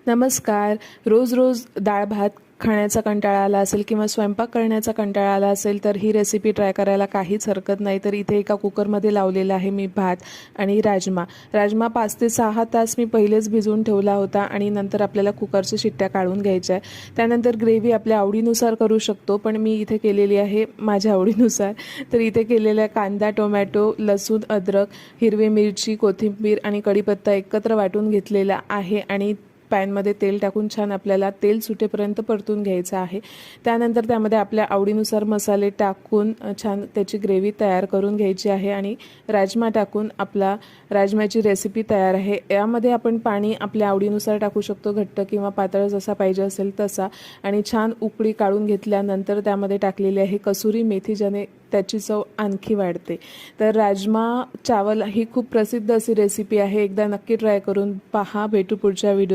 नमस्कार. रोज रोज डाळ भात खाण्याचा कंटाळा आला असेल किंवा स्वयंपाक करण्याचा कंटाळा आला असेल तर ही रेसिपी ट्राय करायला काहीच हरकत नाही. तर इथे एका कुकरमध्ये लावलेला आहे मी भात आणि राजमा 5 ते 6 तास मी पहिलेच भिजवून ठेवला होता आणि नंतर आपल्याला कुकरच्या शिट्ट्या काढून घ्यायच्या आहे. त्यानंतर ग्रेव्ही आपल्या आवडीनुसार करू शकतो, पण मी इथे केलेली आहे माझ्या आवडीनुसार. तर इथे केलेल्या कांदा, टोमॅटो, लसूण, अद्रक, हिरवी मिरची, कोथिंबीर आणि कढीपत्ता एकत्र वाटून घेतलेला आहे आणि पॅनमध्ये तेल टाकून छान आपल्याला तेल सुटेपर्यंत परतून घ्यायचं आहे. त्यानंतर त्यामध्ये आपल्या आवडीनुसार मसाले टाकून छान त्याची ग्रेव्ही तयार करून घ्यायची आहे आणि राजमा टाकून आपला राजम्याची रेसिपी तयार आहे. यामध्ये आपण पाणी आपल्या आवडीनुसार टाकू शकतो, घट्ट किंवा पातळ जसा पाहिजे असेल तसा. आणि छान उकळी काढून घेतल्यानंतर त्यामध्ये टाकलेली आहे कसुरी मेथी, ज्याने त्याची चव आणखी वाढते. तर राजमा चावल ही खूप प्रसिद्ध अशी रेसिपी आहे. एकदा नक्की ट्राय करून पहा. भेटू पुढच्या व्हिडिओ.